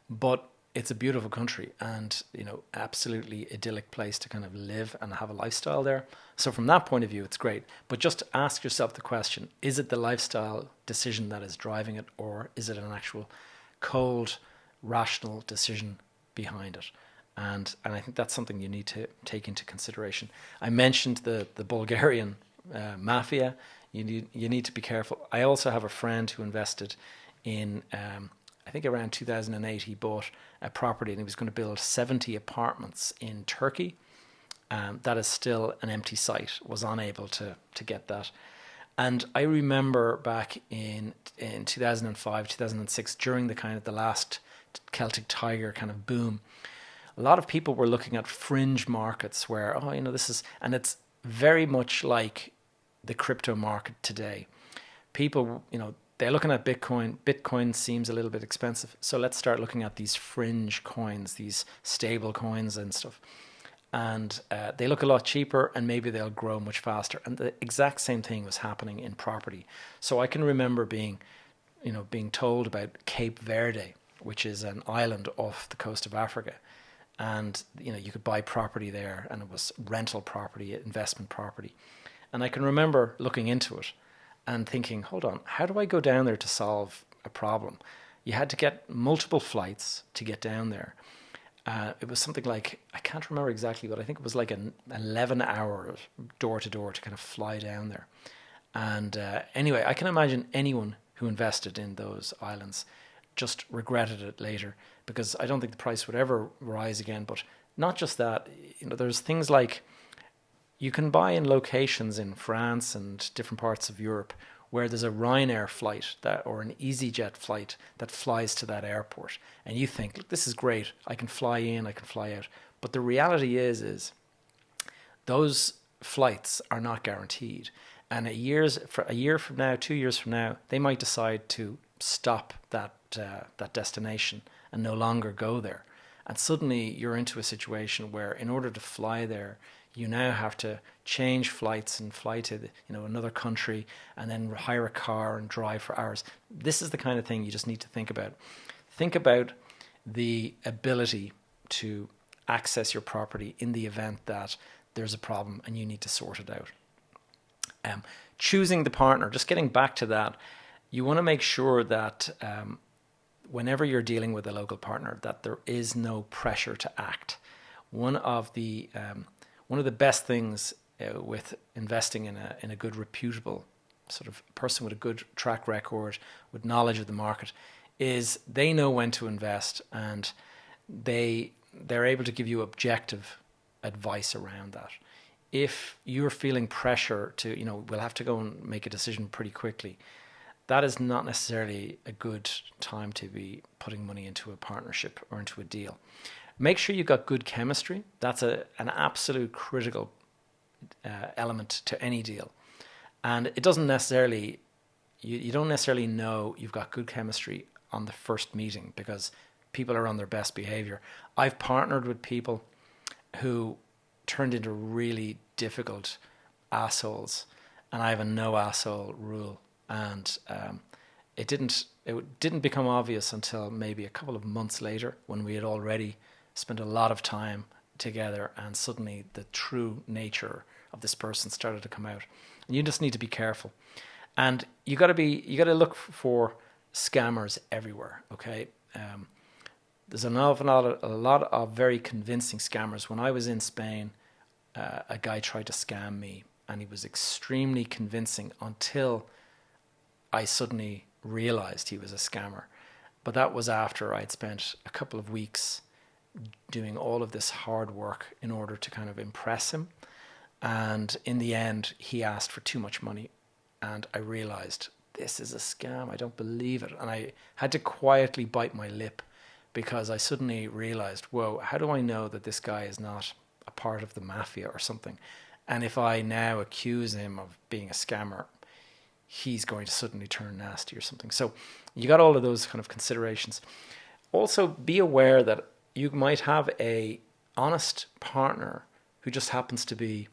But it's a beautiful country, and absolutely idyllic place to kind of live and have a lifestyle there. So from that point of view, it's great. But just ask yourself the question: is it the lifestyle decision that is driving it, or is it an actual cold, rational decision behind it? And I think that's something you need to take into consideration. I mentioned the Bulgarian mafia. You need to be careful. I also have a friend who invested in I think around 2008 he bought a property, and he was going to build 70 apartments in Turkey. That is still an empty site. Was unable to get that. And I remember back in 2005, 2006, during the kind of the last Celtic Tiger kind of boom, a lot of people were looking at fringe markets where, this is, and it's very much like the crypto market today. People, they're looking at Bitcoin. Bitcoin seems a little bit expensive, so let's start looking at these fringe coins, these stable coins and stuff. And they look a lot cheaper, and maybe they'll grow much faster. And the exact same thing was happening in property. So I can remember being told about Cape Verde, which is an island off the coast of Africa. and you could buy property there, and it was rental property, investment property. And I can remember looking into it and thinking, hold on, how do I go down there to solve a problem? You had to get multiple flights to get down there. It was something like, I can't remember exactly, but I think it was like an 11-hour door to door to kind of fly down there. And anyway, I can imagine anyone who invested in those islands just regretted it later, because I don't think the price would ever rise again. But not just that, there's things like, you can buy in locations in France and different parts of Europe where there's a Ryanair flight or an EasyJet flight that flies to that airport. And you think, look, this is great. I can fly in, I can fly out. But the reality is those flights are not guaranteed. And a year from now, 2 years from now, they might decide to stop that destination and no longer go there. And suddenly you're into a situation where in order to fly there, you now have to change flights and fly to another country, and then hire a car and drive for hours. This is the kind of thing you just need to think about. Think about the ability to access your property in the event that there's a problem and you need to sort it out. Choosing the partner, just getting back to that, you want to make sure that whenever you're dealing with a local partner, that there is no pressure to act. One of the best things with investing in a good, reputable sort of person with a good track record, with knowledge of the market, is they know when to invest, and they're able to give you objective advice around that. If you're feeling pressure to, we'll have to go and make a decision pretty quickly, that is not necessarily a good time to be putting money into a partnership or into a deal. Make sure you've got good chemistry. That's an absolute critical element to any deal. And it doesn't necessarily, you don't necessarily know you've got good chemistry on the first meeting, because people are on their best behavior. I've partnered with people who turned into really difficult assholes, and I have a no asshole rule. And it didn't become obvious until maybe a couple of months later, when we had already spent a lot of time together, and suddenly the true nature of this person started to come out. And you just need to be careful. And you got to look for scammers everywhere. Okay, there's a lot of very convincing scammers. When I was in Spain, a guy tried to scam me, and he was extremely convincing until I suddenly realized he was a scammer. But that was after I'd spent a couple of weeks doing all of this hard work in order to kind of impress him. And in the end, he asked for too much money. And I realized, this is a scam. I don't believe it. And I had to quietly bite my lip, because I suddenly realized, whoa, how do I know that this guy is not a part of the mafia or something? And if I now accuse him of being a scammer, he's going to suddenly turn nasty or something. So you got all of those kind of considerations. Also, be aware that you might have a honest partner who just happens to be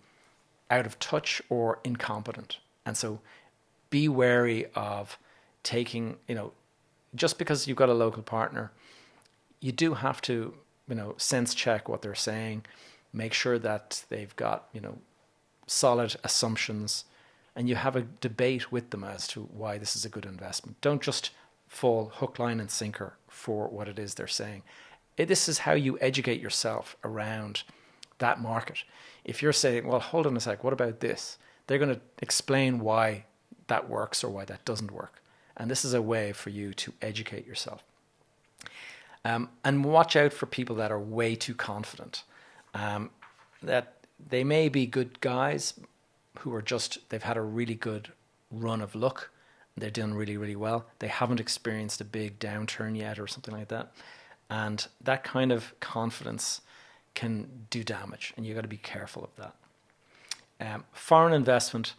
out of touch or incompetent. And so be wary of taking, just because you've got a local partner, you do have to, sense check what they're saying, make sure that they've got, solid assumptions, and you have a debate with them as to why this is a good investment. Don't just fall hook, line, and sinker for what it is they're saying. This is how you educate yourself around that market. If you're saying, well, hold on a sec, what about this? They're going to explain why that works or why that doesn't work. And this is a way for you to educate yourself. And watch out for people that are way too confident. That they may be good guys who are they've had a really good run of luck. They're doing really, really well. They haven't experienced a big downturn yet or something like that. And that kind of confidence can do damage, and you've got to be careful of that. Foreign investment,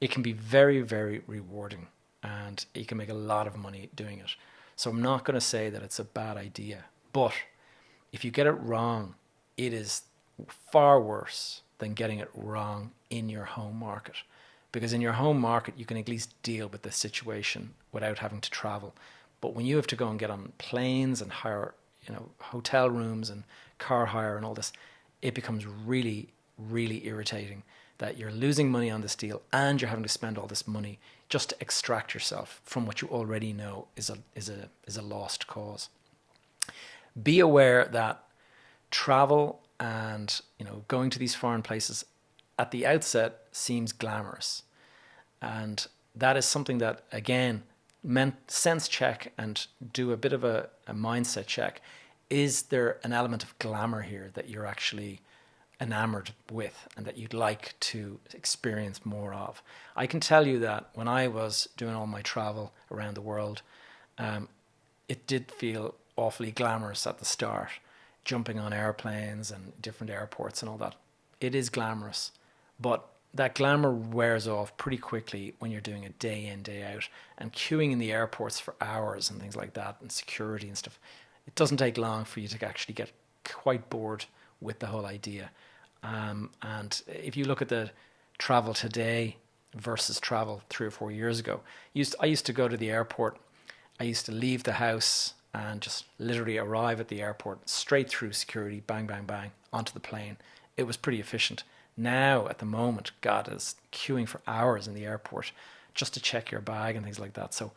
it can be very, very rewarding, and you can make a lot of money doing it. So I'm not going to say that it's a bad idea, but if you get it wrong, it is far worse than getting it wrong in your home market. Because in your home market, you can at least deal with the situation without having to travel. But when you have to go and get on planes and hire hotel rooms and car hire and all this, it becomes really, really irritating that you're losing money on this deal and you're having to spend all this money just to extract yourself from what you already know is a lost cause. Be aware that travel and going to these foreign places at the outset seems glamorous, and that is something that, again, sense check and do a bit of a mindset check. Is there an element of glamour here that you're actually enamored with and that you'd like to experience more of? I can tell you that when I was doing all my travel around the world, it did feel awfully glamorous at the start, jumping on airplanes and different airports and all that. It is glamorous, but that glamour wears off pretty quickly when you're doing a day in, day out and queuing in the airports for hours and things like that, and security and stuff. It doesn't take long for you to actually get quite bored with the whole idea. And if you look at the travel today versus travel 3 or 4 years ago, I used to go to the airport. I used to leave the house and just literally arrive at the airport, straight through security, bang, bang, bang, onto the plane. It was pretty efficient. Now, at the moment, God, is queuing for hours in the airport just to check your bag and things like that. So,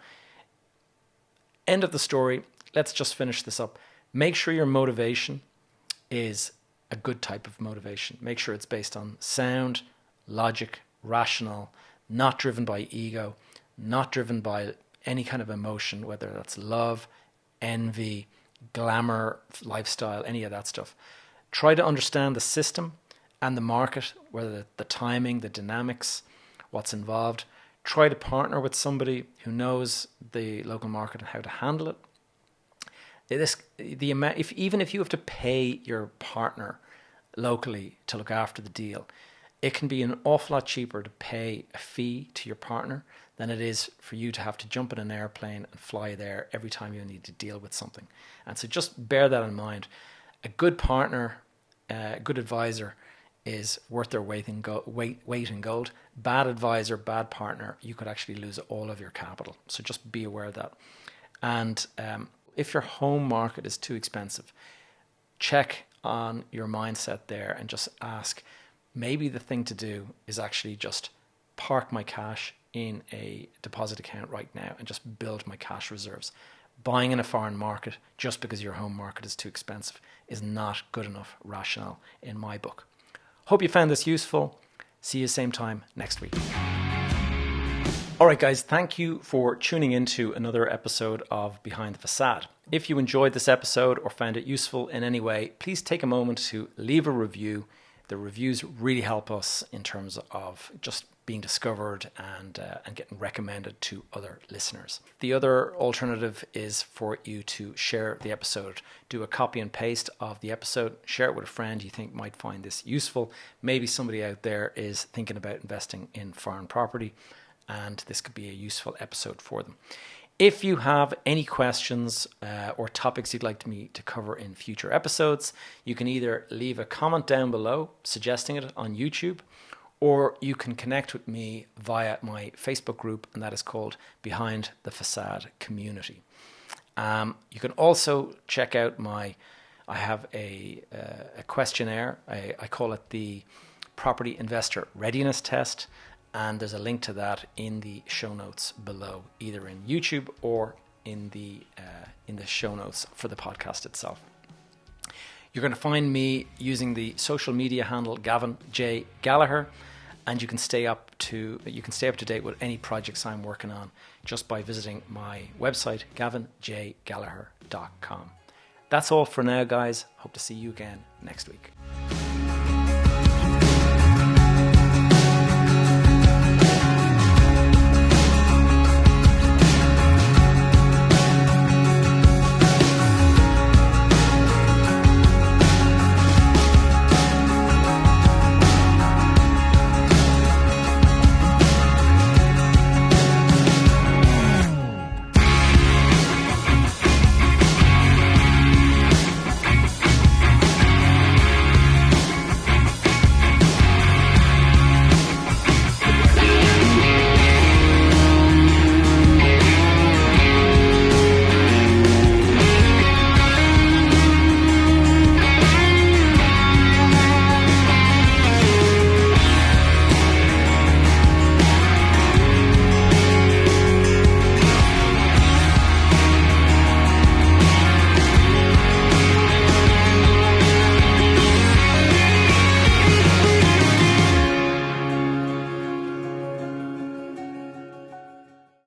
end of the story. Let's just finish this up. Make sure your motivation is a good type of motivation. Make sure it's based on sound, logic, rational, not driven by ego, not driven by any kind of emotion, whether that's love, envy, glamour, lifestyle, any of that stuff. Try to understand the system and the market, whether the timing, the dynamics, what's involved. Try to partner with somebody who knows the local market and how to handle it. Even if you have to pay your partner locally to look after the deal, it can be an awful lot cheaper to pay a fee to your partner than it is for you to have to jump in an airplane and fly there every time you need to deal with something. And so just bear that in mind. A good partner, a good advisor is worth their weight in gold. Bad advisor, bad partner, you could actually lose all of your capital. So just be aware of that. And if your home market is too expensive, check on your mindset there and just ask, maybe the thing to do is actually just park my cash in a deposit account right now and just build my cash reserves. Buying in a foreign market just because your home market is too expensive is not good enough rationale in my book. Hope you found this useful. See you same time next week. All right, guys, thank you for tuning into another episode of Behind the Facade. If you enjoyed this episode or found it useful in any way, please take a moment to leave a review. The reviews really help us in terms of just being discovered and getting recommended to other listeners. The other alternative is for you to share the episode. Do a copy and paste of the episode, share it with a friend you think might find this useful. Maybe somebody out there is thinking about investing in foreign property, and this could be a useful episode for them. If you have any questions or topics you'd like me to cover in future episodes, you can either leave a comment down below suggesting it on YouTube, or you can connect with me via my Facebook group, and that is called Behind the Facade Community. You can also check out I have a questionnaire. I call it the Property Investor Readiness Test. And there's a link to that in the show notes below, either in YouTube or in the show notes for the podcast itself. You're going to find me using the social media handle Gavin J. Gallagher, and you can stay up to date with any projects I'm working on just by visiting my website, gavinjgallagher.com. That's all for now, guys. Hope to see you again next week.